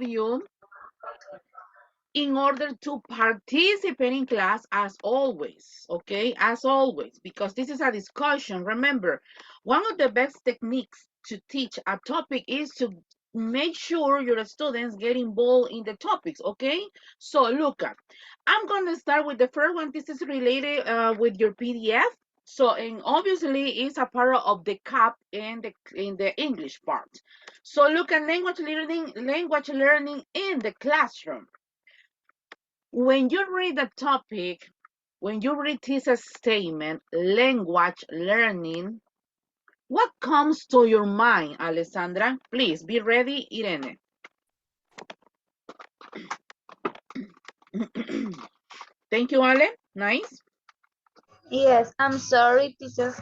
you in order to participate in class as always, okay? As always, because this is a discussion. Remember, one of the best techniques to teach a topic is to make sure your students get involved in the topics, okay? So look at, I'm gonna start with the first one. This is related with your PDF. So, and obviously it's a part of the CAP and in the English part. So look at language learning in the classroom. When you read the topic, when you read this statement, language learning, what comes to your mind, Alessandra? Please be ready, Irene. Thank you, Ale. Nice. Yes, I'm sorry, teacher.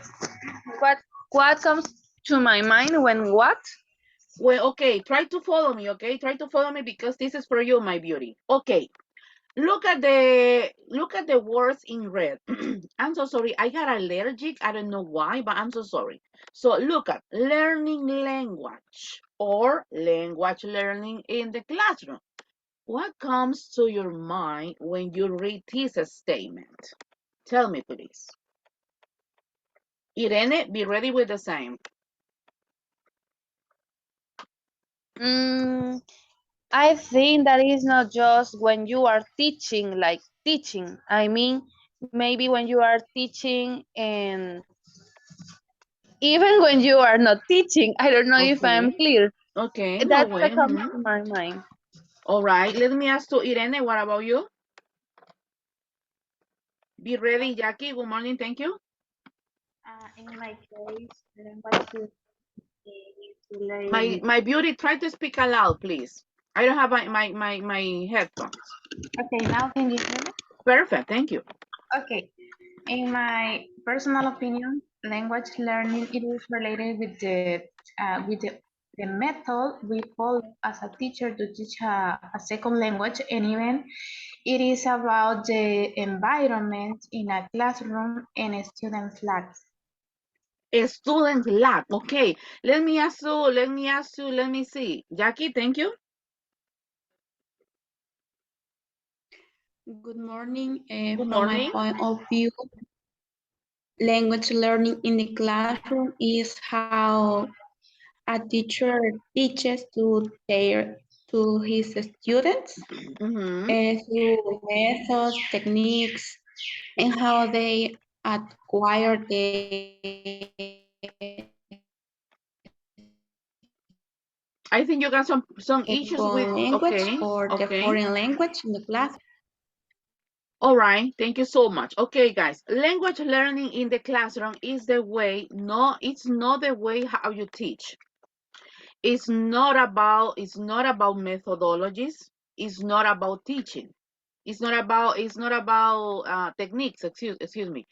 What what comes to my mind when what? Well, okay, try to follow me, okay? Try to follow me because this is for you, my beauty. Okay. Look at the words in red. I'm so sorry. I got allergic. I don't know why, but I'm so sorry. So look at learning language or language learning in the classroom. What comes to your mind when you read this statement? Tell me, please. Irene, be ready with the same. Mm, I think that is not just when you are teaching, like teaching. I mean, maybe when you are teaching and even when you are not teaching. I don't know if I'm Okay. clear. Okay, no That's way. what comes to my mind. All right. Let me ask to Irene, what about you? Be ready, Jackie. Good morning. Thank you. In my case, language is related. My beauty, try to speak aloud, please. I don't have my headphones. Okay, now can you hear me? Perfect, thank you. Okay. In my personal opinion, language learning it is related with the method we follow as a teacher to teach a second language, and even it is about the environment in a classroom and students' lives. A student lab, okay. Let me see. Jackie, thank you. Good morning. Good From my morning. point of view, language learning in the classroom is how a teacher teaches to his students Mm-hmm. through methods, techniques, and how they acquire I think you got some issues with, second language okay, or the okay. foreign language in the class. All right, thank you so much. Okay, guys, language learning in the classroom is the way, no, it's not the way how you teach. It's not about methodologies. It's not about teaching. It's not about techniques. Excuse me.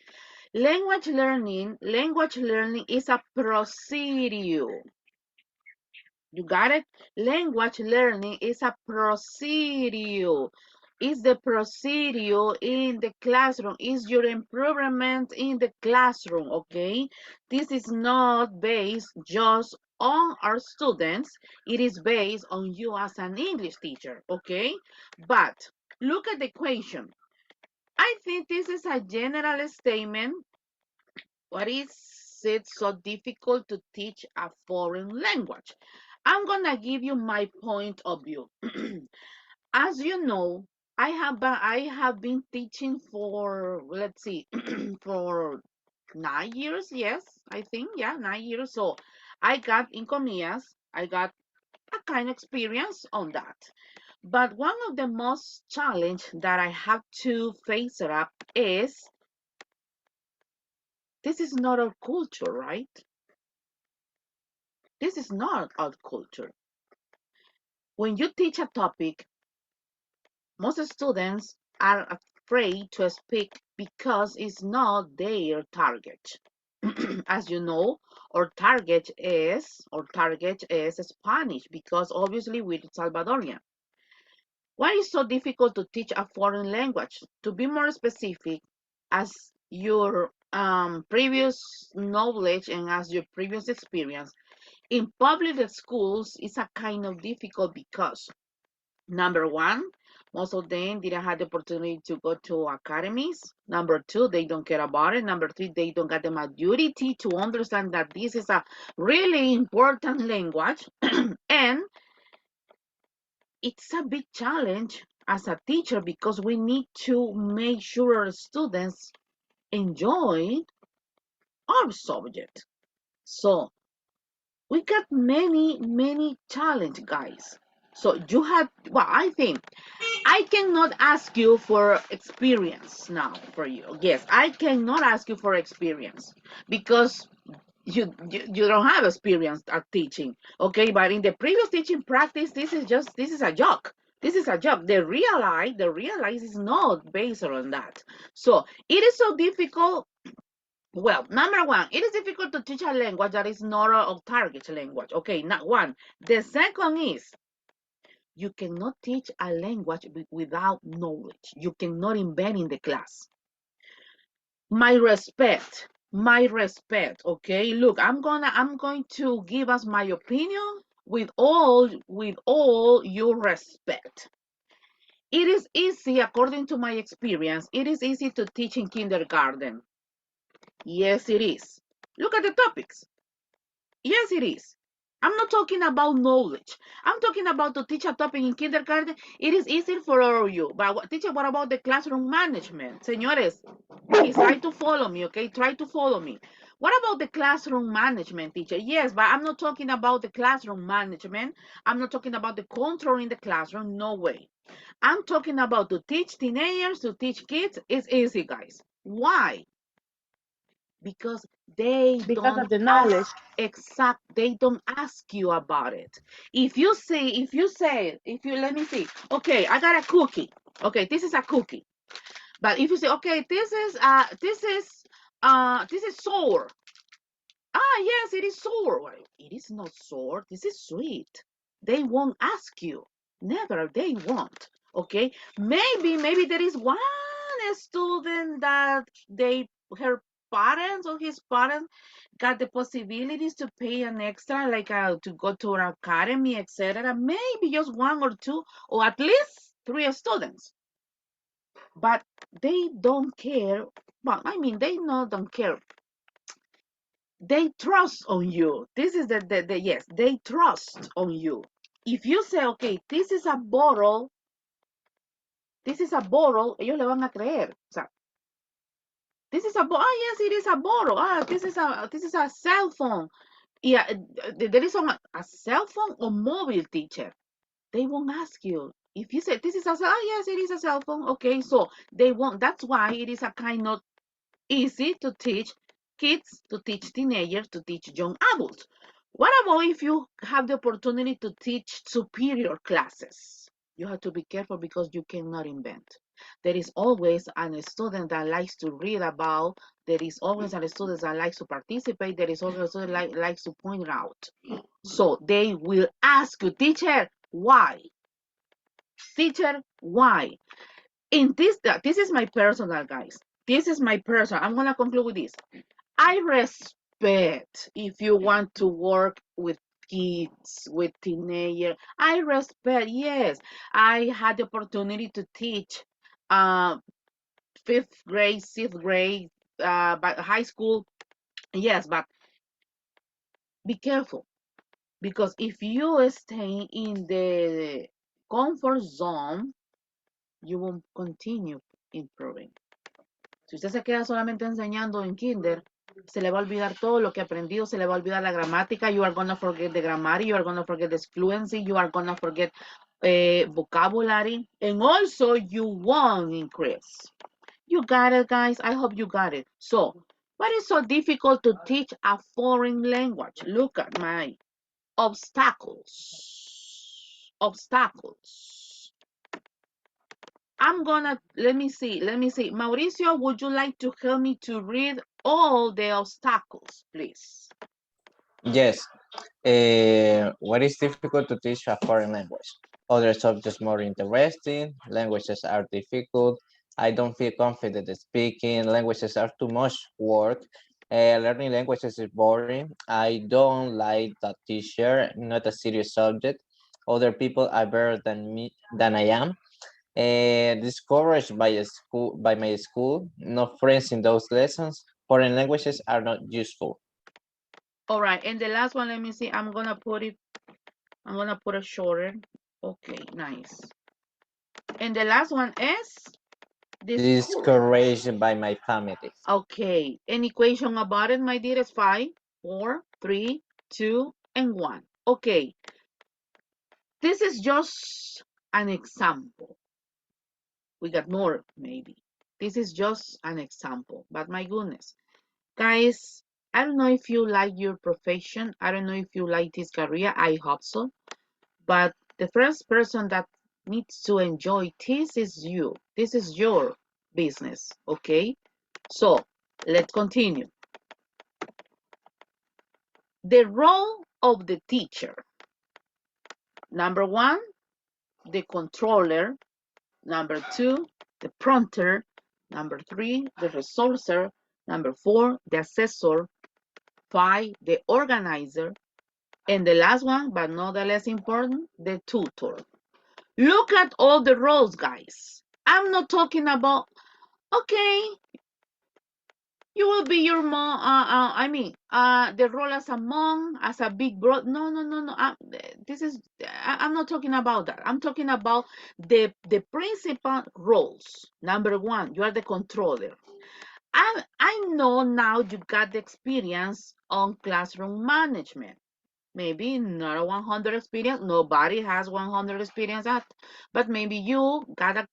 Language learning is a procedure. You got it? Language learning is a procedure. It's the procedure in the classroom. It's your improvement in the classroom, okay? This is not based just on our students. It is based on you as an English teacher, okay? But look at the equation. I think this is a general statement. What is it so difficult to teach a foreign language? I'm gonna give you my point of view. As you know, I have been teaching for, let's see, for 9 years. Yes, I think, yeah, 9 years. So I got in comillas, I got a kind of experience on that. But one of the most challenge that I have to face it up is this is not our culture, right? This is not our culture. When you teach a topic, most students are afraid to speak because it's not their target. As you know, our target is Spanish because obviously we're Salvadorian. Why is so difficult to teach a foreign language? To be more specific, as your previous knowledge and as your previous experience in public schools is a kind of difficult because Number one, most of them didn't have the opportunity to go to academies. Number two, they don't care about it. Number three, they don't get the maturity to understand that this is a really important language. And it's a big challenge as a teacher because we need to make sure our students enjoy our subject. So we got many challenge, guys. So you have, well, I think I cannot ask you for experience now for you. Yes, I cannot ask you for experience because you don't have experience at teaching. Okay, but in the previous teaching practice, this is a joke. This is a joke. The realize is not based on that. So it is so difficult. Well, number one, it is difficult to teach a language that is not a target language. Okay, not one. The second is you cannot teach a language without knowledge. You cannot invent in the class. My respect. Okay, look, I'm going to give us my opinion with all your respect. It is easy, according to my experience, it is easy to teach in kindergarten. Yes, it is. Look at the topics. Yes, it is. I'm not talking about knowledge. I'm talking about to teach a topic in kindergarten. It is easy for all of you. But teacher, what about the classroom management? Señores, please try to follow me, okay? Try to follow me. What about the classroom management, teacher? Yes, but I'm not talking about the classroom management. I'm not talking about the control in the classroom. No way. I'm talking about to teach teenagers, to teach kids. It's easy, guys. Why? Because they Because don't of the ask knowledge. they don't ask you about it. If you let me see, okay, I got a cookie. Okay, this is a cookie. But if you say, okay, this is sour. Ah, yes, it is sour. Well, it is not sour. This is sweet. They won't ask you. Never. They won't. Okay. Maybe there is one student that her parents or his parents got the possibilities to pay an extra, like to go to an academy, etc. Maybe just one or two, or at least three students. But they don't care. Well, I mean, they not don't care. They trust on you. This is the yes, they trust on you. If you say, okay, this is a bottle, ellos le van a creer. O sea, this is a bottle. Ah, yes, it is a bottle. Ah, this is a cell phone. Yeah, there is a cell phone or mobile, teacher. They won't ask you. If you say this is a cell, ah, yes, it is a cell phone. Okay, so they won't. That's why it is a kind of easy to teach kids, to teach teenagers, to teach young adults. What about if you have the opportunity to teach superior classes? You have to be careful because you cannot invent. There is always a student that likes to read about. There is always a student that likes to participate. There is always a student that likes to point out. So they will ask you, teacher, why? Teacher, why? In this is my personal, guys. This is my personal. I'm gonna conclude with this. I respect if you want to work with kids, with teenagers. I respect, yes. I had the opportunity to teach uh, fifth grade, sixth grade, but high school. Yes, but be careful because if you stay in the comfort zone, you won't continue improving. Si usted se queda solamente enseñando en kinder, se le va a olvidar todo lo que ha aprendido, se le va a olvidar la gramática, you are going to forget the grammar, you are going to forget the fluency, you are going to forget vocabulary, and also you won't increase. You got it, guys? I hope you got it. So, what is so difficult to teach a foreign language? Look at my obstacles. Obstacles. Let me see. Mauricio, would you like to help me to read all the obstacles, please? Yes. What is difficult to teach a foreign language? Other subjects more interesting. Languages are difficult. I don't feel confident speaking. Languages are too much work. Learning languages is boring. I don't like that teacher. Not a serious subject. other people are better than I am. Discouraged by my school, no friends in those lessons. Foreign languages are not useful. All right, and the last one, let me see. I'm gonna put it shorter. Okay, nice. And the last one is Discouraged by my family. Okay, an equation about it, my dear, is 5, 4, 3, 2, and 1. Okay, this is just an example. We got more, maybe. This is just an example, but my goodness. Guys, I don't know if you like your profession. I don't know if you like this career. I hope so. But the first person that needs to enjoy this is you. This is your business, okay? So, let's continue. The role of the teacher. Number 1, the controller. Number 2, the prompter. Number 3, the resourcer. Number 4, the assessor. 5, the organizer. And the last one, but not the less important, the tutor. Look at all the roles, guys. I'm not talking about, okay, you will be your mom, the role as a mom, as a big brother. No. I'm not talking about that. I'm talking about the principal roles. Number 1, you are the controller. I know now you got the experience on classroom management. Maybe not a 100 experience. Nobody has 100 experience at, but maybe you got a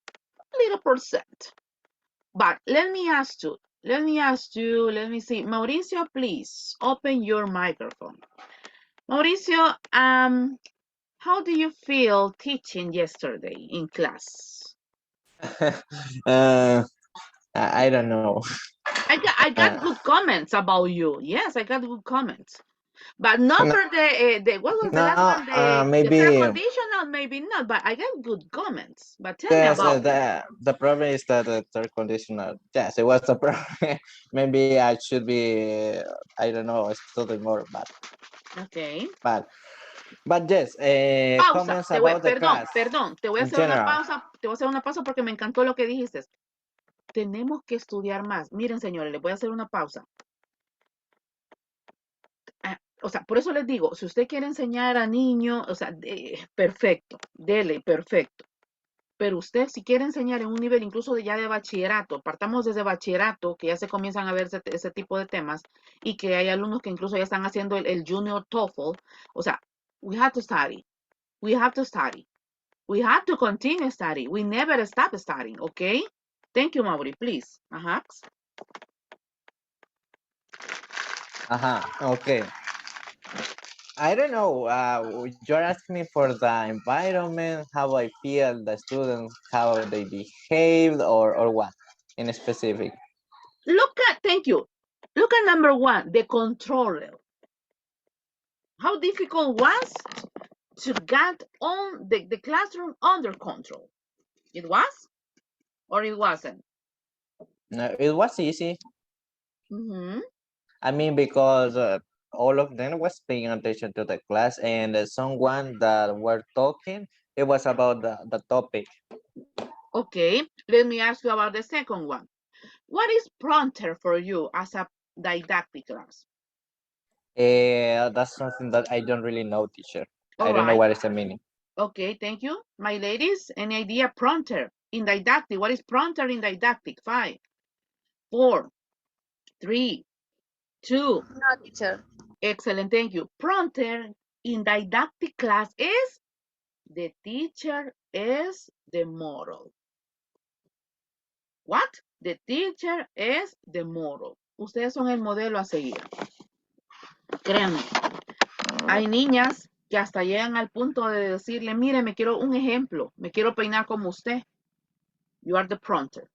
little percent. But let me see. Mauricio, please open your microphone. Mauricio, how do you feel teaching yesterday in class? I don't know. I got good comments about you. Yes, I got good comments. But not for the what was the last one? The fair Maybe conditional, maybe not, but I got good comments. But tell me yes. about it. The problem is that the third conditional. Yes, it was the problem. Maybe I should be. I don't know. Study more, Okay. but yes. Pausa. Comments about the class Perdón. Te voy a in hacer una general. pausa. Te voy a hacer una pausa porque me encantó lo que dijiste. Tenemos que estudiar más. Miren, señores, les voy a hacer una pausa. O sea, por eso les digo, si usted quiere enseñar a niños, o sea, perfecto, dele, perfecto. Pero usted si quiere enseñar en un nivel incluso ya de bachillerato, partamos desde bachillerato, que ya se comienzan a ver ese tipo de temas, y que hay alumnos que incluso ya están haciendo el Junior TOEFL, o sea, we have to study, we have to study, we have to continue studying, we never stop studying, okay? Thank you, Mauri, please. Okay. I don't know. You're asking me for the environment, how I feel the students, how they behaved, or what in specific. Thank you. Look at number 1, the controller. How difficult was to get on the classroom under control? It was or it wasn't? No, it was easy. Mm-hmm. I mean, because all of them was paying attention to the class, and someone that were talking, it was about the topic. Okay, let me ask you about the second one. What is prompter for you as a didactic class? That's something that I don't really know, teacher. I All don't know right. what is the meaning. Okay, thank you. My ladies, any idea prompter in didactic? What is prompter in didactic? 5, 4, 3, 2. No, teacher. Excellent, thank you. Prompter in didactic class is the teacher is the model. What? The teacher is the model. Ustedes son el modelo a seguir. Créanme, hay niñas que hasta llegan al punto de decirle, mire, me quiero un ejemplo, me quiero peinar como usted. You are the prompter.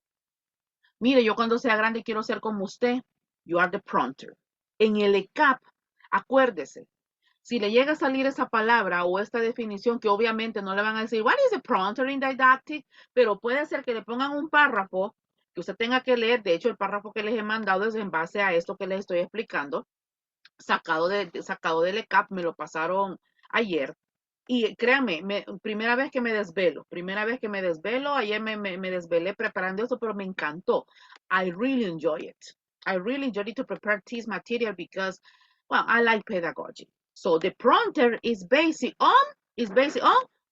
Mire, yo cuando sea grande quiero ser como usted. You are the prompter. En el ECAP, acuérdese, si le llega a salir esa palabra o esta definición, que obviamente no le van a decir, what is a prompter in didactic? Pero puede ser que le pongan un párrafo que usted tenga que leer. De hecho, el párrafo que les he mandado es en base a esto que les estoy explicando, sacado del ECAP, me lo pasaron ayer. Y créanme, primera vez que me desvelo, ayer me desvelé preparando eso, pero me encantó. I really enjoy it. I really enjoyed it to prepare this material because, well, I like pedagogy. So the prompter is based on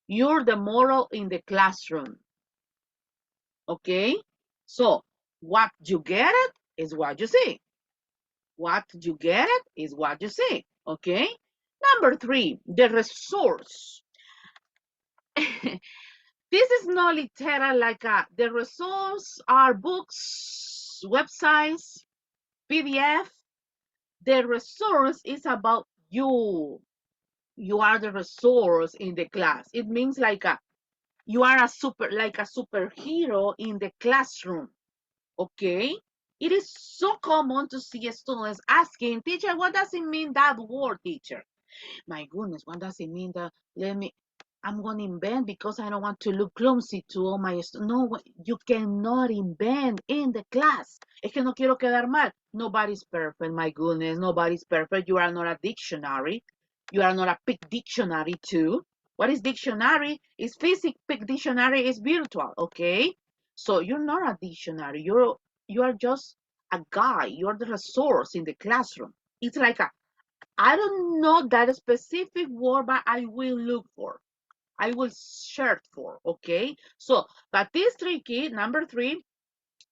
you're the moral in the classroom. Okay? So what you get it is what you see. What you get it is what you see. Okay? Number 3, the resource. This is not literal like the resource are books, websites, PDF. The resource is about you. You are the resource in the class. It means like you are a superhero in the classroom. Okay? It is so common to see students asking, teacher, what does it mean that word, teacher? My goodness, what does it mean that I'm going to invent because I don't want to look clumsy to all my students. No, you cannot invent in the class. Es que no quiero quedar mal. Nobody's perfect, my goodness. Nobody's perfect. You are not a dictionary. You are not a Pick dictionary too. What is dictionary? Is physics. Pick dictionary is virtual, okay? So you're not a dictionary. You are just a guy. You're the resource in the classroom. It's like I don't know that specific word, but I will look for. I will search for, okay? So, but this tricky, number 3,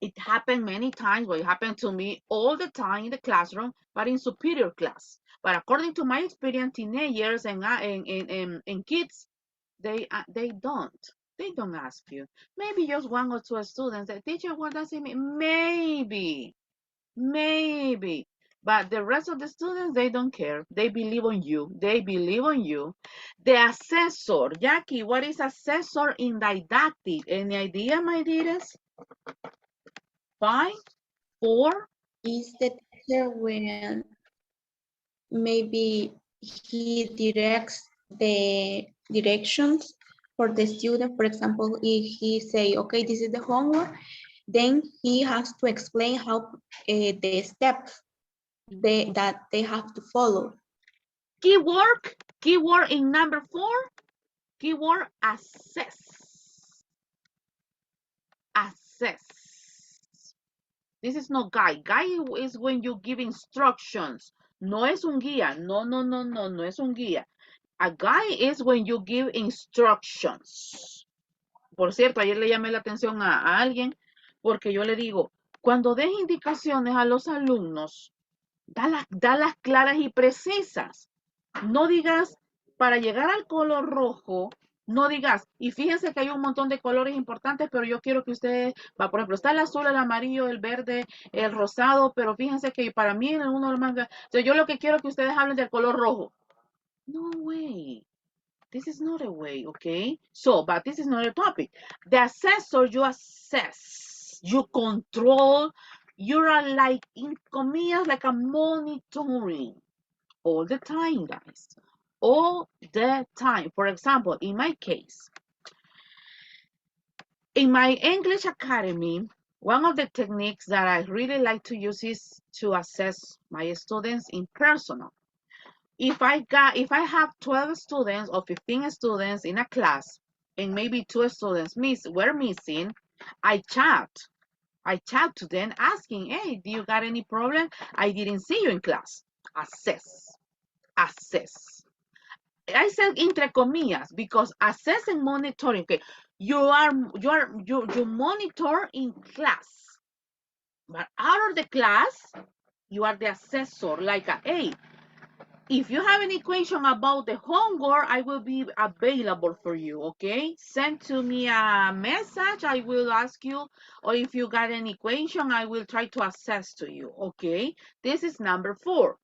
it happened many times, but it happened to me all the time in the classroom, but in superior class. But according to my experience, teenagers and kids, they don't ask you. Maybe just 1 or 2 students say, teacher, what does it mean? Maybe. But the rest of the students, they don't care. They believe on you. The assessor. Jackie, what is assessor in didactic? Any idea, my dearest? 5, 4. Is the teacher when maybe he directs the directions for the student. For example, if he say, okay, this is the homework, then he has to explain how the steps that they have to follow. Keyword in number 4. Keyword assess. This is not guide. Guide is when you give instructions. No es un guía. No es un guía. A guide is when you give instructions. Por cierto, ayer le llamé la atención a alguien porque yo le digo, cuando des indicaciones a los alumnos, dalas claras y precisas. No digas, para llegar al color rojo, no digas, y fíjense que hay un montón de colores importantes, pero yo quiero que ustedes, por ejemplo, está el azul, el amarillo, el verde, el rosado, pero fíjense que para mí uno de los más, yo lo que quiero es que ustedes hablen del color rojo. No way. This is not a way, okay? So, but this is not a topic. The assessor, you assess, you control, you are like, in comillas, like a monitoring all the time, guys. All the time. For example, in my case, in my English Academy, one of the techniques that I really like to use is to assess my students in personal. If I have 12 students or 15 students in a class and maybe 2 students were missing, I chat to them asking, hey, do you got any problem? I didn't see you in class. Assess. I said entre comillas because assess and monitoring. Okay, you monitor in class, but out of the class, you are the assessor. Like, hey, if you have any question about the homework, I will be available for you, okay? Send to me a message, I will ask you, or if you got any question, I will try to assess to you, okay? This is number 4.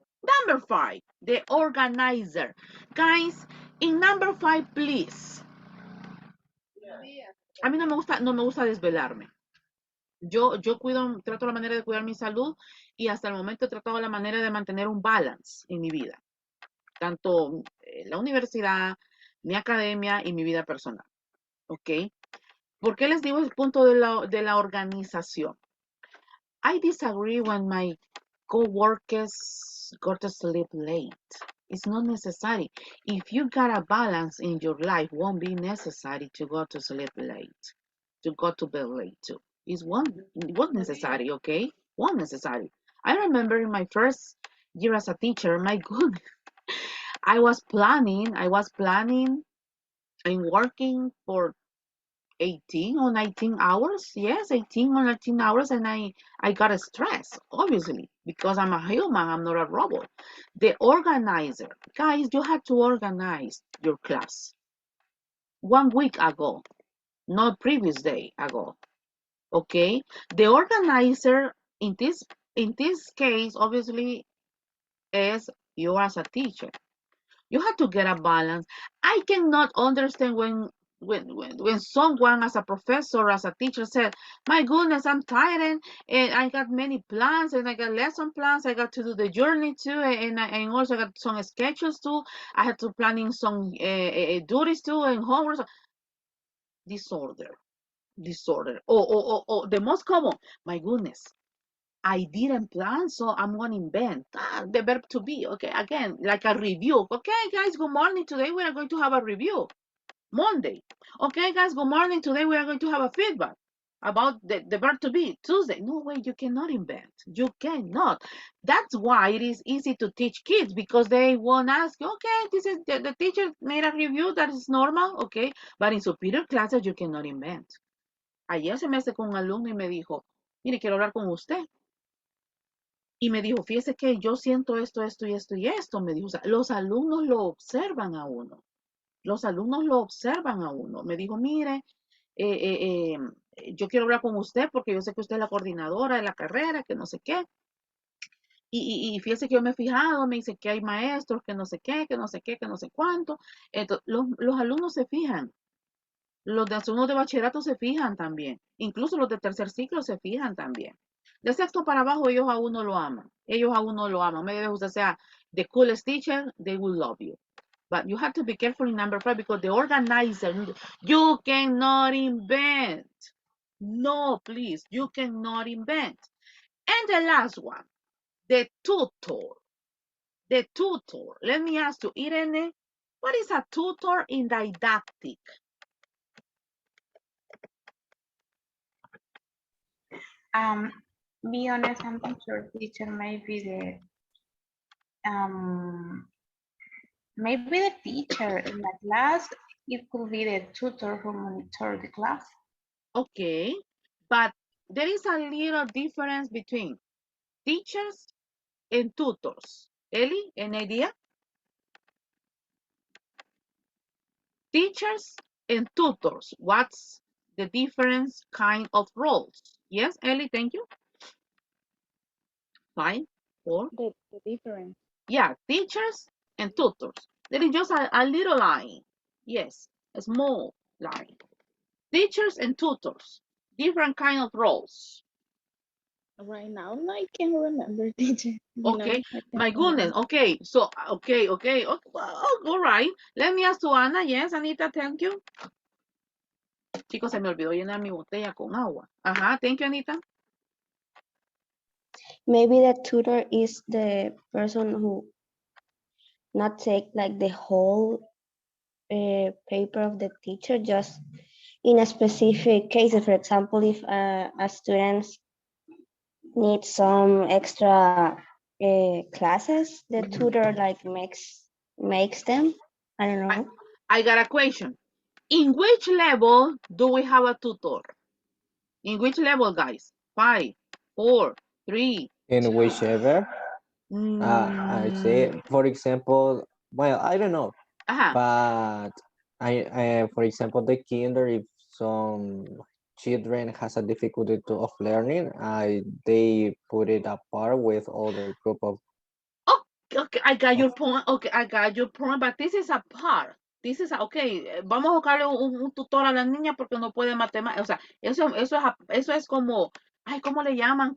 Number 5, the organizer. Guys, in number 5, please. A mí no me gusta desvelarme. Yo trato la manera de cuidar mi salud y hasta el momento he tratado la manera de mantener un balance en mi vida. Tanto la universidad, mi academia y mi vida personal. ¿Ok? ¿Por qué les digo el punto de la organización? I disagree when my co-workers go to sleep late. It's not necessary. If you got a balance in your life, won't be necessary to go to sleep late, to go to bed late too. It won't necessary, okay? Won't necessary. I remember in my first year as a teacher, my goodness, I was planning and working for 18 or 19 hours. Yes, 18 or 19 hours. And I got stressed, obviously, because I'm a human, I'm not a robot. The organizer, guys, you had to organize your class 1 week ago, not previous day ago. Okay, the organizer in this case, obviously, is you as a teacher. You have to get a balance. I cannot understand when someone as a professor, as a teacher said, my goodness, I'm tired and I got many plans and I got lesson plans. I got to do the journey too, and also got some schedules too. I had to planning some duties too and homework. Disorder, disorder. Oh, the most common, my goodness. I didn't plan, so I'm going to invent the verb to be. Okay, again, like a review. Okay, guys, good morning. Today we are going to have a review. Monday. Okay, guys, good morning. Today we are going to have a feedback about the verb to be. Tuesday. No way, you cannot invent. You cannot. That's why it is easy to teach kids because they won't ask, okay, this is the teacher made a review. That is normal. Okay, but in superior classes, you cannot invent. Ayer se me hace con un alumno y me dijo, mire, quiero hablar con usted. Y me dijo, fíjese que yo siento esto, esto y esto y esto. Me dijo, o sea, los alumnos lo observan a uno. Los alumnos lo observan a uno. Me dijo, mire, yo quiero hablar con usted porque yo sé que usted es la coordinadora de la carrera, que no sé qué. Y fíjese que yo me he fijado, me dice que hay maestros que no sé qué, que no sé qué, que no sé cuánto. Entonces, los alumnos se fijan. Los de alumnos de bachillerato se fijan también. Incluso los de tercer ciclo se fijan también. De sexto para abajo, ellos a uno lo aman. Ellos a uno lo aman. Maybe usted sea the coolest teacher, they will love you. But you have to be careful in number 5 because the organizer, you cannot invent. No, please, you cannot invent. And the last one, the tutor. The tutor. Let me ask you, Irene, what is a tutor in didactic? Be honest, I'm not sure teacher maybe the teacher in the class, it could be the tutor who monitor the class. Okay, but there is a little difference between teachers and tutors. Ellie, any idea? Teachers and tutors. What's the difference kind of roles? Yes, Ellie, thank you. 5, 4. The difference. Yeah, teachers and tutors. There is just a little line. Yes, a small line. Teachers and tutors. Different kind of roles. Right now, I can't remember, teacher. Okay, I can't my goodness. remember. Okay, so okay. All right. Let me ask to Ana. Yes, Anita, thank you. Chicos, se me olvidó llenar mi botella con agua. Ajá, thank you, Anita. Maybe the tutor is the person who not take like the whole paper of the teacher, just in a specific cases. For example, if a student needs some extra classes, the tutor like makes them. I don't know. I got a question. In which level do we have a tutor? In which level, guys? 5, 4, 3. In whichever, I say, Mm, for example, well, I don't know, ajá. but for example, the kinder, if some children has a difficulty of learning, they put it apart with other group of. Okay, I got of your point. Okay, I got your point, but this is a part. This is okay. Vamos a buscarle un tutor a la niña porque no puede matemáticas. O sea, eso es como, ay, ¿cómo le llaman?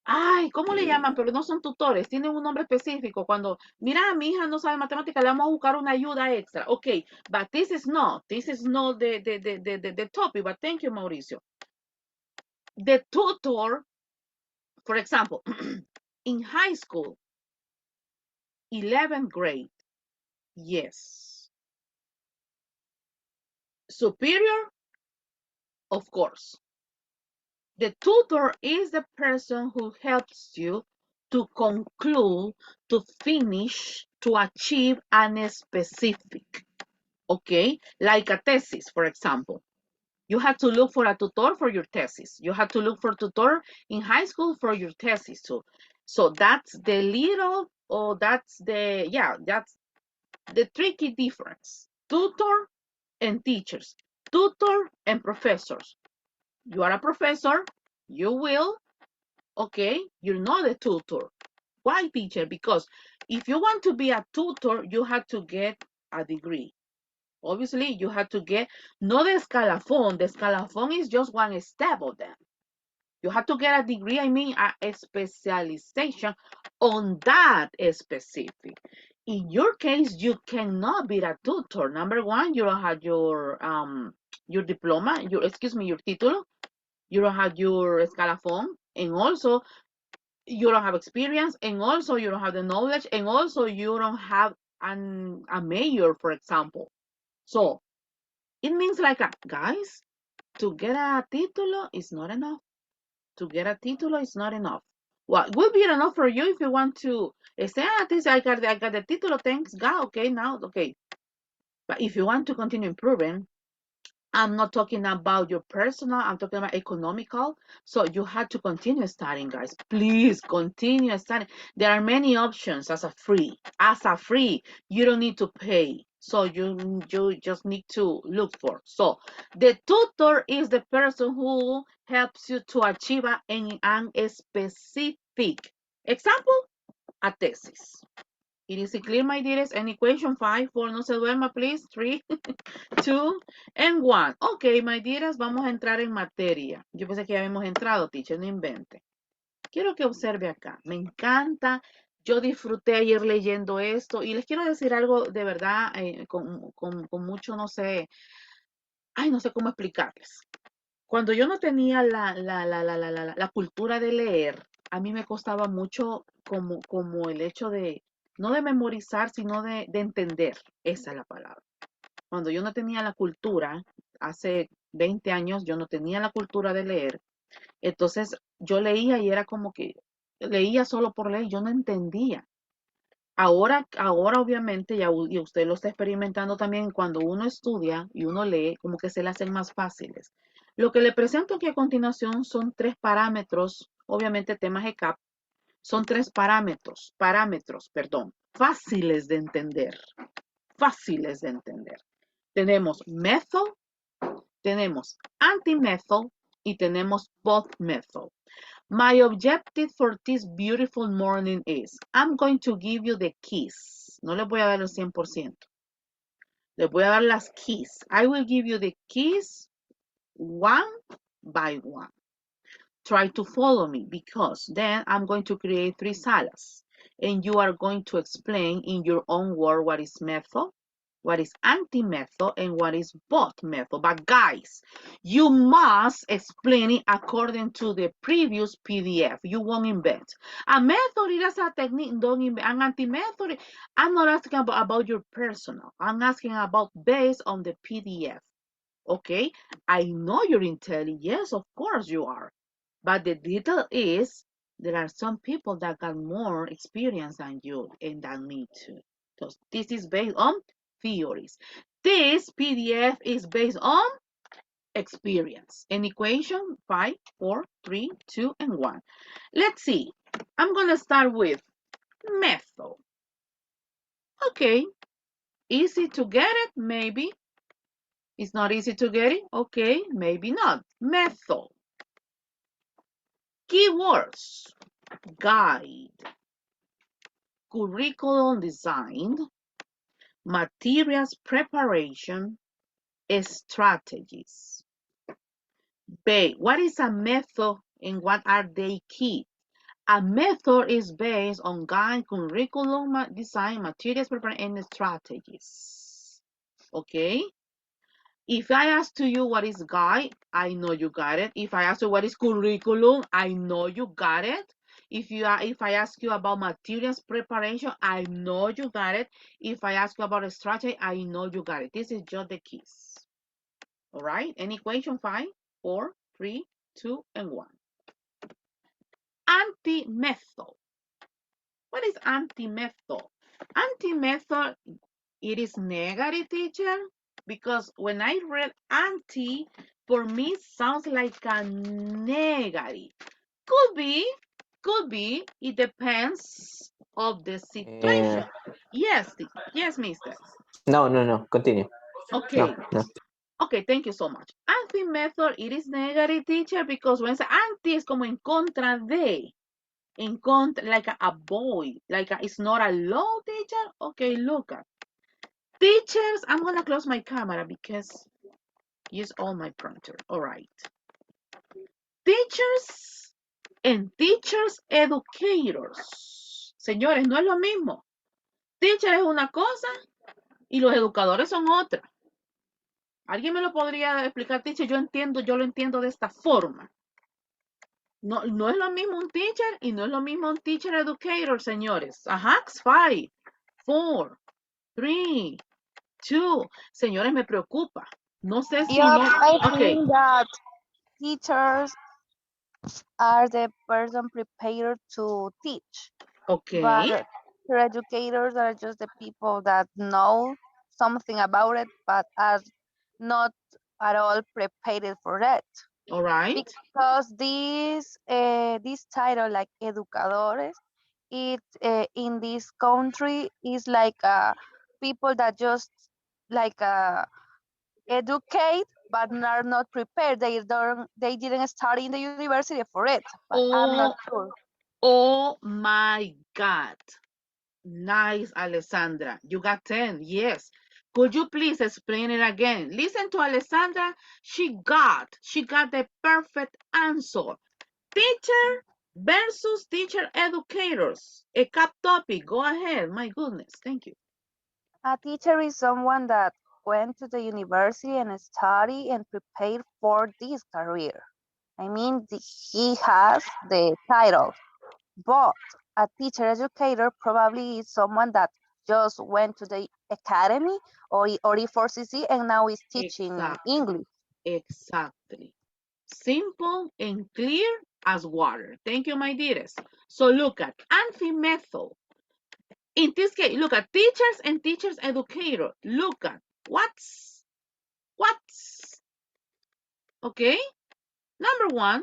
Ay, ¿cómo le llaman? Pero no son tutores, tienen un nombre específico. Cuando, mira, mi hija no sabe matemáticas, le vamos a buscar una ayuda extra. Okay, but this is not the topic. But thank you, Mauricio. The tutor, for example, in high school, 11th grade. Yes. Superior? Of course. The tutor is the person who helps you to conclude, to finish, to achieve a specific, okay? Like a thesis, for example. You have to look for a tutor for your thesis. You have to look for a tutor in high school for your thesis too. So that's the little, or that's the, yeah, that's the tricky difference. Tutor and teachers. Tutor and professors. You are a professor, you will, okay, you're not a tutor. Why, teacher? Because if you want to be a tutor, you have to get a degree. Obviously, you have to get, no the escalafon. The escalafon is just one step of them. You have to get a degree, I mean, a specialization on that specific. In your case, you cannot be a tutor. Number one, you don't have your diploma, your título. You don't have your escalafon, and also you don't have experience, and also you don't have the knowledge, and also you don't have a mayor, for example. So it means like, guys, to get a título is not enough. To get a título is not enough. What will be enough for you if you want to say, this, I got the título, thanks God, okay, now, okay. But if you want to continue improving, I'm not talking about your personal, I'm talking about economical. So you have to continue studying, guys. Please continue studying. There are many options as a free. As a free, you don't need to pay. So you just need to look for. So the tutor is the person who helps you to achieve a specific example, a thesis. It is clear, my dearest? An equation 5, 4, no se duerma, please. 3, 2, and 1. Ok, my dearest, vamos a entrar en materia. Yo pensé que ya habíamos entrado, teacher, no invente. Quiero que observe acá. Me encanta. Yo disfruté ayer leyendo esto y les quiero decir algo de verdad con mucho, no sé, no sé cómo explicarles. Cuando yo no tenía la cultura de leer, a mí me costaba mucho como el hecho de, no de memorizar, sino de entender. Esa es la palabra. Cuando yo no tenía la cultura, hace 20 años, yo no tenía la cultura de leer. Entonces yo leía y era como que leía solo por leer, yo no entendía. Ahora obviamente, y usted lo está experimentando también, cuando uno estudia y uno lee, como que se le hacen más fáciles. Lo que le presento aquí a continuación son 3 parámetros, obviamente temas ECAP, son 3 parámetros, fáciles de entender, Tenemos method, tenemos anti-method y tenemos both method. My objective for this beautiful morning is, I'm going to give you the keys. No les voy a dar el 100%. Les voy a dar las keys. I will give you the keys one by one. Try to follow me because then I'm going to create 3 salas. And you are going to explain in your own word what is method, what is anti-method, and what is both method. But guys, you must explain it according to the previous PDF. You won't invent. A method is a technique, don't invent. An anti-method, I'm not asking about your personal. I'm asking about based on the PDF. Okay? I know you're intelligent. Yes, of course you are. But the detail is, there are some people that got more experience than you and than me too. So this is based on theories. This PDF is based on experience. An equation 5, 4, 3, 2, and 1. Let's see. I'm going to start with method. Okay. Easy to get it? Maybe. It's not easy to get it? Okay. Maybe not. Method. Keywords. Guide. Curriculum design, materials preparation, strategies. What is a method and what are they key? A method is based on guide, curriculum design, materials preparation, and strategies. Okay? If I ask to you what is guide, I know you got it. If I ask you what is curriculum, I know you got it. If I ask you about materials preparation, I know you got it. If I ask you about a strategy, I know you got it. This is just the keys. All right. Any question? 5, 4, 3, 2, and 1. Anti-method. What is anti-method? Anti-method, it is negative, teacher, because when I read anti, for me sounds like a negative. Could be. It depends of the situation. Yes, yes, mister. No. Continue. No, Okay. no. Okay, thank you so much. Anti method, it is negative, teacher, because when it's anti es como en contra de. In contra, like a avoid, like it's not a law, teacher. Okay, look at teachers. I'm gonna close my camera because use all my printer. All right. Teachers and teachers educators. Señores, no es lo mismo. Teacher es una cosa y los educadores son otra. ¿Alguien me lo podría explicar, teacher? Yo lo entiendo de esta forma. No, no es lo mismo un teacher y no es lo mismo un teacher educator, señores. Ajá, 5, 4, 3, 2. Señores, me preocupa. No sé si Yep, no. I Ok, think that teachers are the person prepared to teach, ok. but the educators are just the people that know something about it, but are not at all prepared for it. All right. Because this title, like educadores, it in this country is like people that just like educate but are not prepared. They didn't study in the university for it, but I'm not Oh, sure. oh my God. Nice, Alessandra. You got 10. Yes. Could you please explain it again? Listen to Alessandra. She got the perfect answer. Teacher versus teacher educators. A cap topic. Go ahead. My goodness. Thank you. A teacher is someone that went to the university and study and prepared for this career. I mean, he has the title, but a teacher educator probably is someone that just went to the academy or E4CC and now is teaching Exactly. English. Exactly. Simple and clear as water. Thank you, my dearest. So look at anti method. In this case, look at teachers and teachers educator. Look at what's okay. Number 1,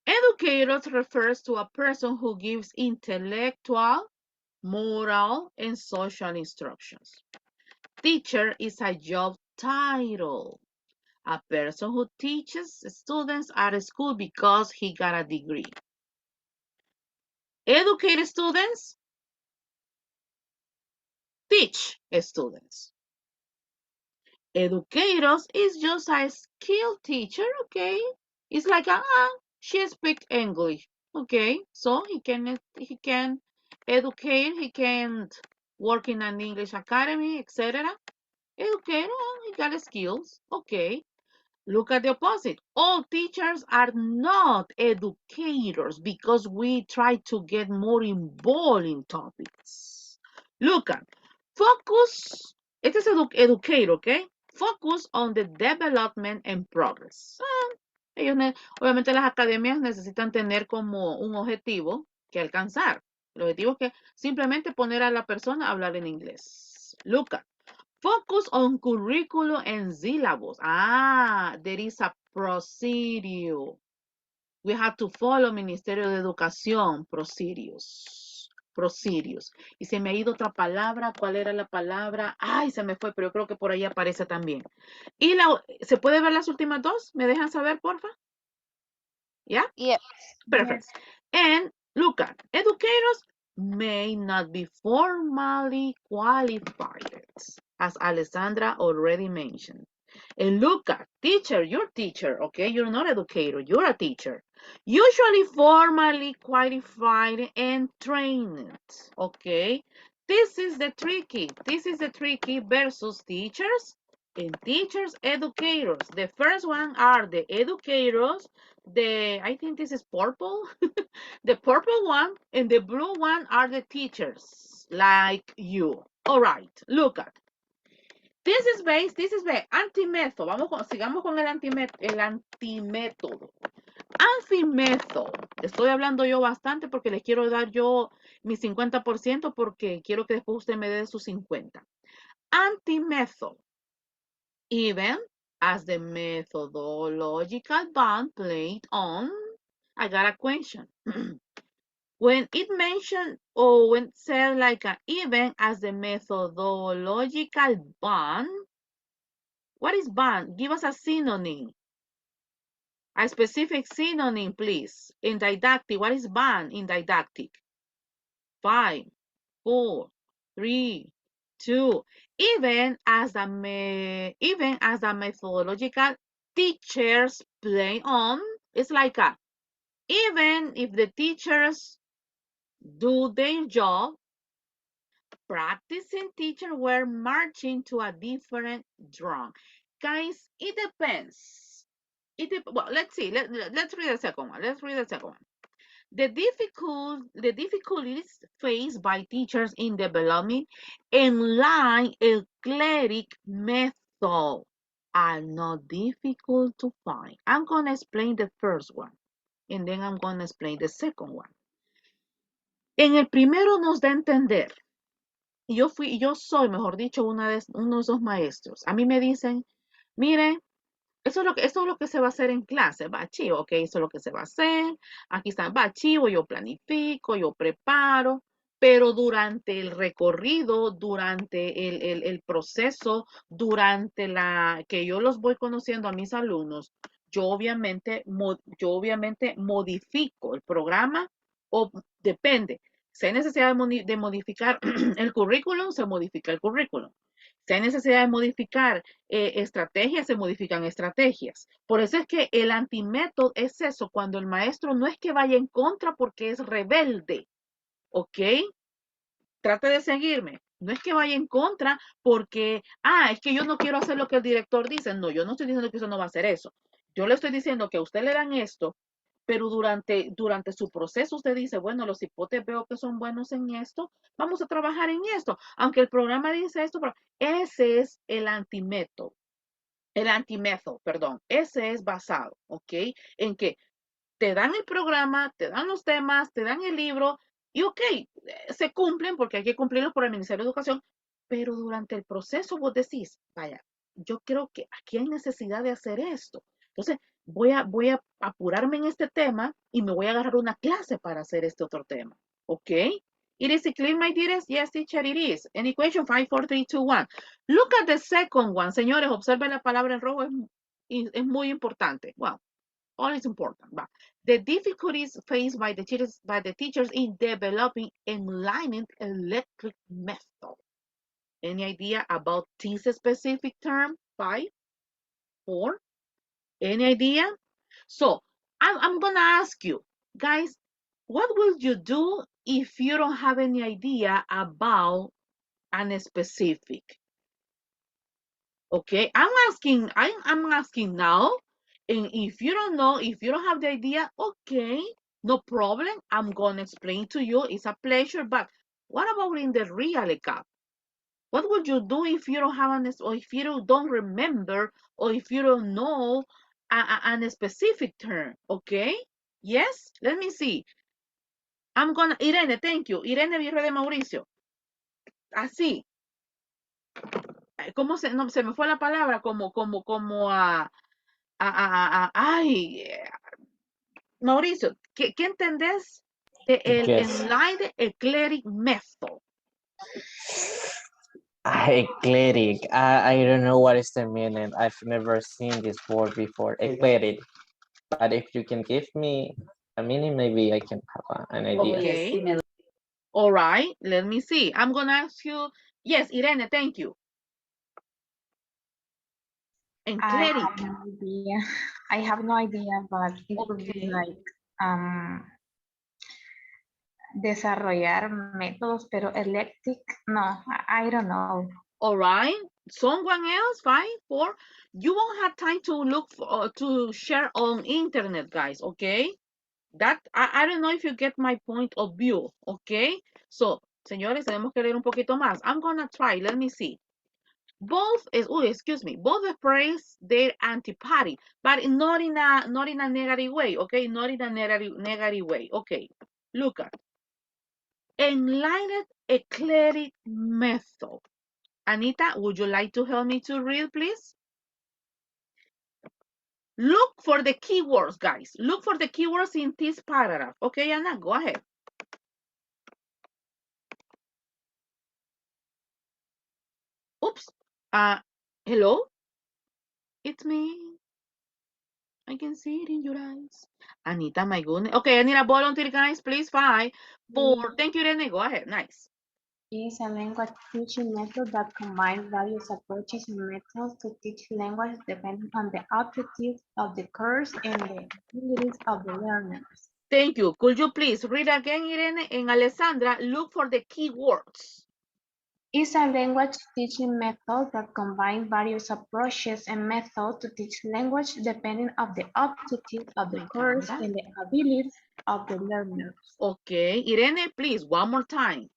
educators refers to a person who gives intellectual, moral, and social instructions. Teacher is a job title. A person who teaches students at a school because he got a degree. Educated students teach students. Educators is just a skilled teacher, okay? It's like she speaks English, okay? So he can educate, he can work in an English academy, etc. Educator, he got skills, okay? Look at the opposite. All teachers are not educators because we try to get more involved in topics. Look at focus. It is educator, okay? Focus on the development and progress. Obviamente las academias necesitan tener como un objetivo que alcanzar. El objetivo es que simplemente poner a la persona a hablar en inglés. Look at focus on curriculum and syllabus. There is a procedure. We have to follow Ministerio de Educación, procedures. Procedures. Y se me ha ido otra palabra. ¿Cuál era la palabra? Ay, se me fue, pero yo creo que por ahí aparece también. Y ¿se puede ver las últimas dos? ¿Me dejan saber, porfa? ¿Ya? Yes. Perfect. And look at educators may not be formally qualified, as Alessandra already mentioned. And look at teacher, you're teacher, okay? You're not educator, you're a teacher. Usually formally qualified and trained, okay? This is the tricky versus teachers And teachers, educators. The first one are the educators. I think this is purple. The purple one and the blue one are the teachers, like you. All right, look at. This is base. Antimétodo. Sigamos con el antimétodo. Antimétodo. Estoy hablando yo bastante porque les quiero dar yo mi 50% porque quiero que después usted me dé su 50. Antimétodo. Even as the methodological band played on, I got a question. When it mentioned or when said like even as the methodological band, what is band? Give us a synonym. A specific synonym, please. In didactic, what is band in didactic? 5, 4, 3, 2. Even as the methodological teachers play on, it's like even if the teachers do their job, practicing teachers were marching to a different drum. Guys, it depends. Well, let's see. Let's read the second one. The difficulties faced by teachers in developing online eclectic method are not difficult to find. I'm going to explain the first one, and then I'm going to explain the second one. En el primero nos da a entender. Yo soy, mejor dicho, uno de esos maestros. A mí me dicen, miren, eso es lo que se va a hacer en clase, va chivo, ok, eso es lo que se va a hacer, aquí está, va chivo, yo planifico, yo preparo, pero durante el recorrido, durante el proceso, durante que yo los voy conociendo a mis alumnos, yo obviamente modifico el programa o depende, si hay necesidad de modificar el currículum, se modifica el currículum. Si hay necesidad de modificar estrategias, se modifican estrategias. Por eso es que el antimétodo es eso, cuando el maestro no es que vaya en contra porque es rebelde, ¿ok? Trate de seguirme. No es que vaya en contra porque, es que yo no quiero hacer lo que el director dice. No, yo no estoy diciendo que usted no va a hacer eso. Yo le estoy diciendo que a usted le dan esto, pero durante su proceso usted dice, bueno, los hipotes veo que son buenos en esto, vamos a trabajar en esto. Aunque el programa dice esto, pero ese es el antimétodo. Perdón. Ese es basado, ¿ok? En que te dan el programa, te dan los temas, te dan el libro y ok, se cumplen porque hay que cumplirlos por el Ministerio de Educación, pero durante el proceso vos decís, vaya, yo creo que aquí hay necesidad de hacer esto. Entonces, voy a apurarme en este tema y me voy a agarrar una clase para hacer este otro tema. ¿Ok? It is clear, my dearest? Yes, teacher, it is. In equation 5, 4, 3, 2, 1. Look at the second one. Señores, observen la palabra en rojo, es muy importante. Wow. All is important. But the difficulties faced by the teachers in developing enlightening electric method. Any idea about this specific term? 5, 4. Any idea? So I'm gonna ask you, guys, what will you do if you don't have any idea about an specific? Okay, I'm asking now. And if you don't know, if you don't have the idea, okay, no problem. I'm gonna explain to you. It's a pleasure. But what about in the real cup? What would you do if you don't have or if you don't remember, or if you don't know a specific term? Okay? Yes? Let me see. Irene, thank you. Irene Virre de Mauricio. Así. ¿Cómo se me fue la palabra? Como ay, Mauricio, ¿qué entendés de el Yes. Enlightened Eclectic Method? Eclectic. I don't know what is the meaning. I've never seen this word before. Eclectic. But if you can give me a meaning, maybe I can have an idea. Okay. All right, let me see. I'm going to ask you. Yes, Irene, thank you. I Eclectic. have no idea. I have no idea, but it would be Okay. like desarrollar métodos, pero electric, no, I don't know. All right, Someone else, 5, 4. You won't have time to look for, to share on internet, guys, okay? That, I don't know if you get my point of view, okay? So, señores, tenemos que leer un poquito más. I'm gonna try, let me see. Both is, oh, excuse me, both express their antipathy, but not in a negative way, okay? Not in a negative way, okay? Look at enlightened eclectic method. Anita, would you like to help me to read, please? Look for the keywords, guys. Look for the keywords in this paragraph. Okay, Anna, go ahead. Oops. Hello? It's me. I can see it in your eyes. Anita, my goodness. Okay, I need a volunteer, guys, please. 5, 4. Thank you, Rene. Go ahead. Nice. Is a language teaching method that combines various approaches and methods to teach language depending on the objectives of the course and the abilities of the learners. Thank you. Could you please read again, Irene and Alessandra? Look for the keywords. Is a language teaching method that combines various approaches and methods to teach language depending on the objectives of the Me course encanta. and the abilities of the learners. Okay, Irene, please, one more time.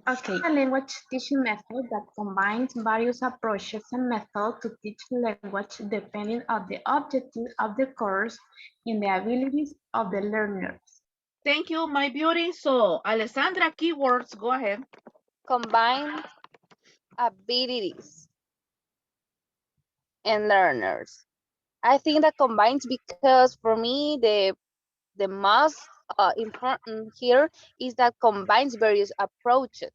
Okay, a language teaching method that combines various approaches and methods to teach language depending on the objectives of the course and the abilities of the learners. Thank you, my beauty. So, Alessandra, keywords, go ahead. Combined abilities and learners. I think that combines because for me the most important here is that combines various approaches.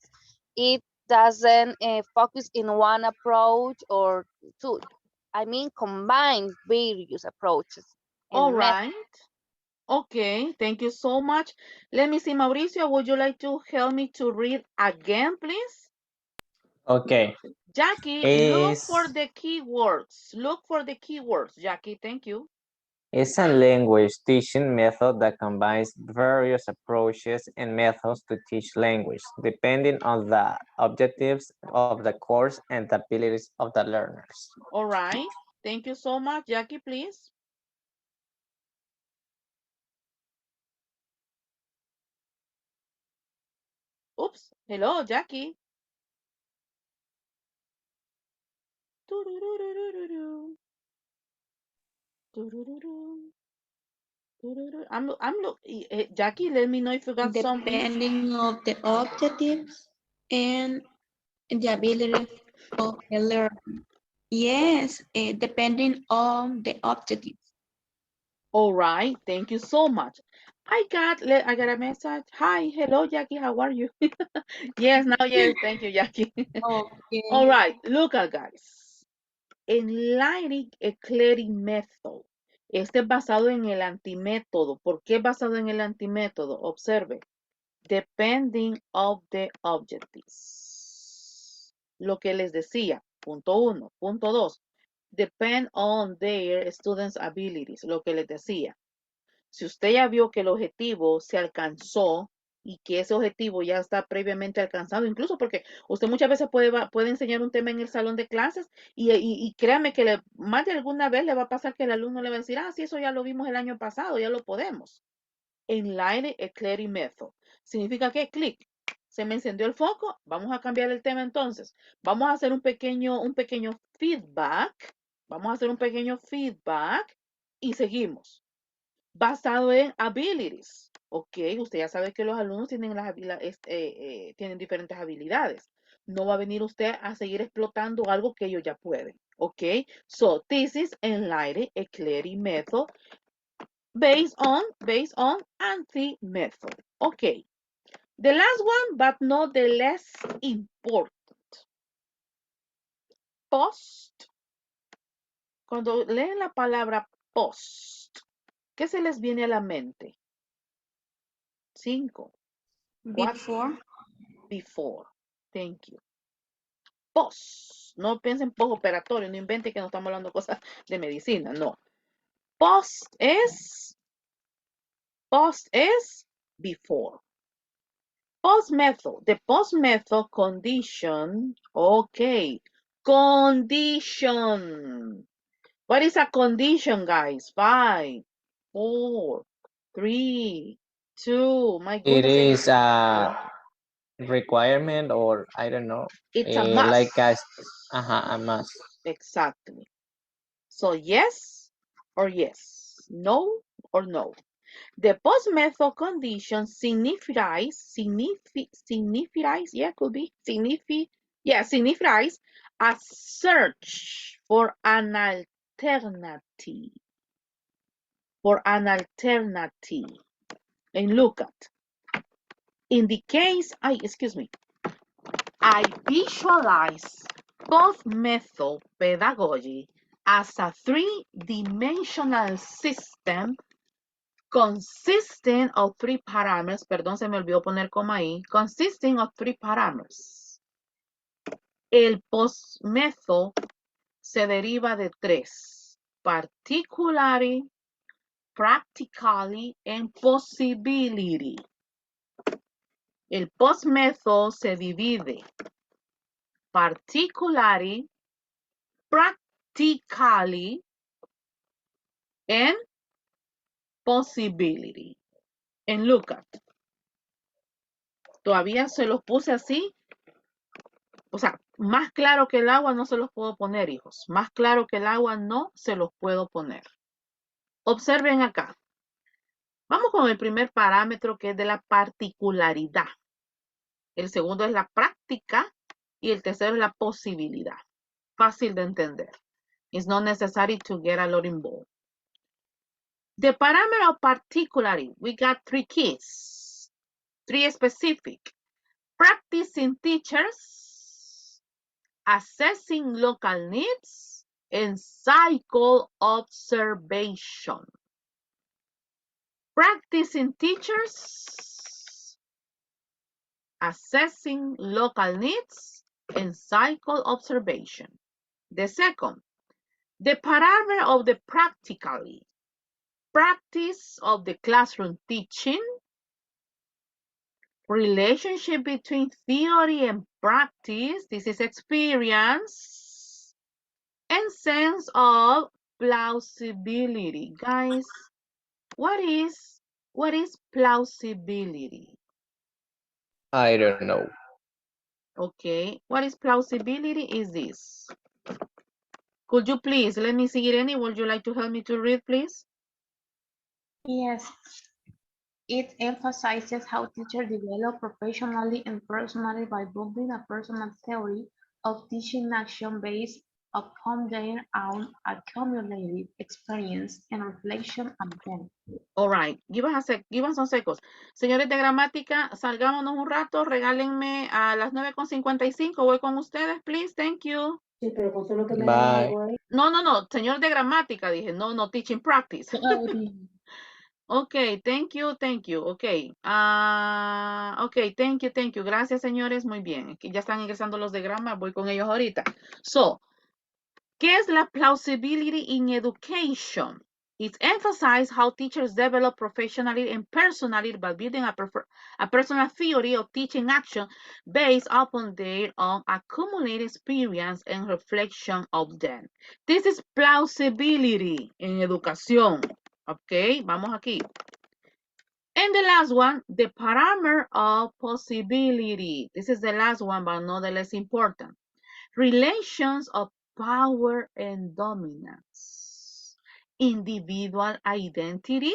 It doesn't focus in one approach or two. I mean, combines various approaches All and methods. right. Okay, thank you so much. Let me see, Mauricio, would you like to help me to read again, please? Okay. Jackie, look Is for the keywords. Look for the keywords, Jackie. Thank you. is a language teaching method that combines various approaches and methods to teach language, depending on the objectives of the course and the abilities of the learners. All right. Thank you so much. Jackie, please. Oops. Hello, Jackie. Turururururu. Turururu. Tururu. I'm look. Jackie, let me know if you got something. Depending of the objectives and the ability of the learner. Yes, depending on the objectives. All right. Thank you so much. I got a message. Hi, hello, Jackie. How are you? Yes, now yes. Thank you, Jackie. All Okay. right. Look at guys. Enlightening eclectic method. Este es basado en el antimétodo. ¿Por qué es basado en el antimétodo? Observe. Depending of the objectives. Lo que les decía. Punto 1. Punto 2. Depend on their students' abilities. Lo que les decía. Si usted ya vio que el objetivo se alcanzó y que ese objetivo ya está previamente alcanzado, incluso porque usted muchas veces puede enseñar un tema en el salón de clases y créame que más de alguna vez le va a pasar que el alumno le va a decir, sí, eso ya lo vimos el año pasado, ya lo podemos. Enlighten Eclectic Method. ¿Significa qué? Clic. Se me encendió el foco, vamos a cambiar el tema entonces. Vamos a hacer un pequeño feedback. Vamos a hacer un pequeño feedback y seguimos basado en abilities. Ok, usted ya sabe que los alumnos tienen, tienen diferentes habilidades. No va a venir usted a seguir explotando algo que ellos ya pueden. Ok, so this is enlightened eclectic method based on anti method. Ok, the last one but not the less important. Post. Cuando leen la palabra post, ¿qué se les viene a la mente? 5, 4, Before. before. Thank you. Post. No piensen postoperatorio, no inventen que no estamos hablando de cosas de medicina, no. Post es before. Post method. The post method condition. Okay. Condition. What is a condition, guys? 5, 4, 3, 2. My It goodness. is a requirement, or I don't know, It's a must. like a must. Exactly. So yes or yes. No or no. The post method condition signifies, yeah, could be, signifies a search for an alternative. And look at, in the case, I visualize post method pedagogy as a three-dimensional system consisting of three parameters, perdón, se me olvidó poner coma ahí, consisting of three parameters. El post-method se deriva de tres, particularly, practically, and possibility. El post-method se divide particularly, practically, and possibility. And look at, todavía se los puse así. O sea, más claro que el agua no se los puedo poner, hijos. Más claro que el agua no se los puedo poner. Observen acá. Vamos con el primer parámetro, que es de la particularidad. El segundo es la práctica y el tercero es la posibilidad. Fácil de entender. It's not necessary to get a lot involved. The parameter of particularity, we got three keys. Three specific. Practicing teachers, assessing local needs, and cycle observation. Practicing teachers, assessing local needs, and cycle observation. The second, the parameter of the practically, practice of the classroom teaching, relationship between theory and practice, this is experience, and sense of plausibility. Guys, what is plausibility? I don't know. Okay, what is plausibility is this. Could you please, let me see, Irene, would you like to help me to read, please? Yes. It emphasizes how teachers develop professionally and personally by building a personal theory of teaching action based upon their own accumulated experience and reflection on them. All right, give us some seconds. Señores de gramática, salgámonos un rato, regálenme a las 9:55, voy con ustedes, please, thank you. Sí, pero con solo que me den Bye. algo ahí. No, señor de gramática, dije, no, teaching practice. Okay, thank you, okay. Okay, thank you. Gracias, señores, muy bien. Aquí ya están ingresando los de grama, voy con ellos ahorita. So, ¿qué es la plausibility in education? It emphasizes how teachers develop professionally and personally by building a personal theory of teaching action based upon their own accumulated experience and reflection of them. This is plausibility en educación. Ok, vamos aquí. And the last one, the parameter of possibility. This is the last one, but not the less important. Relations of power and dominance, individual identity,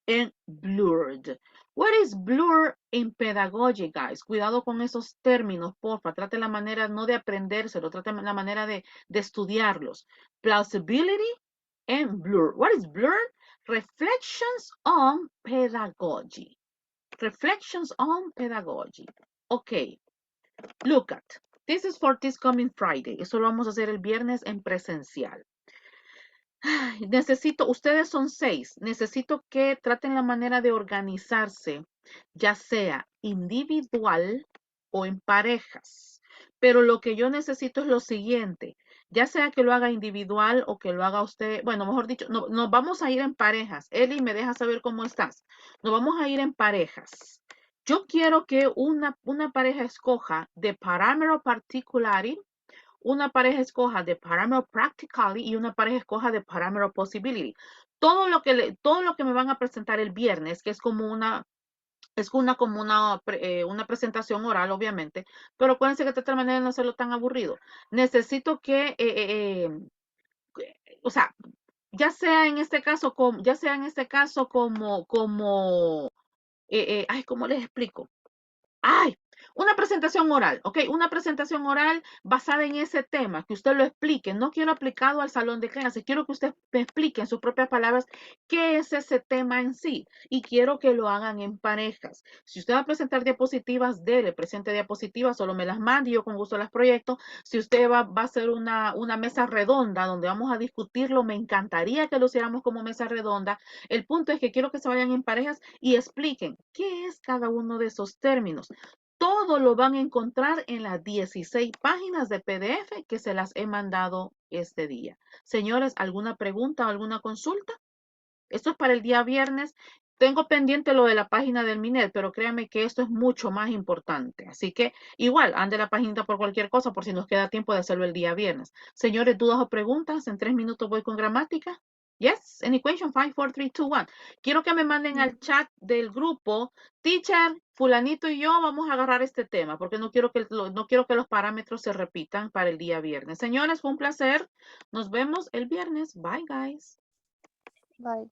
and blurred. What is blur in pedagogy, guys? Cuidado con esos términos, porfa. Trate la manera no de aprendérselo, trate la manera de estudiarlos. Plausibility and blur. What is blur? Reflections on pedagogy. Reflections on pedagogy. Okay, look at. This is for this coming Friday. Eso lo vamos a hacer el viernes en presencial. Necesito, ustedes son 6, necesito que traten la manera de organizarse, ya sea individual o en parejas. Pero lo que yo necesito es lo siguiente, ya sea que lo haga individual o que lo haga usted, bueno, mejor dicho, nos vamos a ir en parejas. Eli, me deja saber cómo estás. Nos vamos a ir en parejas. Yo quiero que una pareja escoja de parámetro particulari, una pareja escoja de parámetro practically y una pareja escoja de parámetro possibility. Todo lo que me van a presentar el viernes, que es como una presentación oral, obviamente, pero acuérdense que de otra manera no hacerlo tan aburrido. Necesito que, o sea, ya sea en este caso como, ay, ¿cómo les explico? Ay, una presentación oral, ¿ok? Una presentación oral basada en ese tema, que usted lo explique. No quiero aplicado al salón de clase, quiero que usted me explique en sus propias palabras qué es ese tema en sí y quiero que lo hagan en parejas. Si usted va a presentar diapositivas, dele, presente diapositivas, solo me las mande y yo con gusto las proyecto. Si usted va a hacer una mesa redonda donde vamos a discutirlo, me encantaría que lo hiciéramos como mesa redonda. El punto es que quiero que se vayan en parejas y expliquen qué es cada uno de esos términos. Todo lo van a encontrar en las 16 páginas de PDF que se las he mandado este día. Señores, ¿alguna pregunta o alguna consulta? Esto es para el día viernes. Tengo pendiente lo de la página del MINED, pero créanme que esto es mucho más importante. Así que igual, ande la página por cualquier cosa, por si nos queda tiempo de hacerlo el día viernes. Señores, ¿dudas o preguntas? En 3 minutos voy con gramática. Yes, in equation 5, 4, 3, 2, 1. Quiero que me manden al chat del grupo, teacher, fulanito y yo vamos a agarrar este tema, porque no quiero que los parámetros se repitan para el día viernes. Señores, fue un placer. Nos vemos el viernes. Bye, guys. Bye.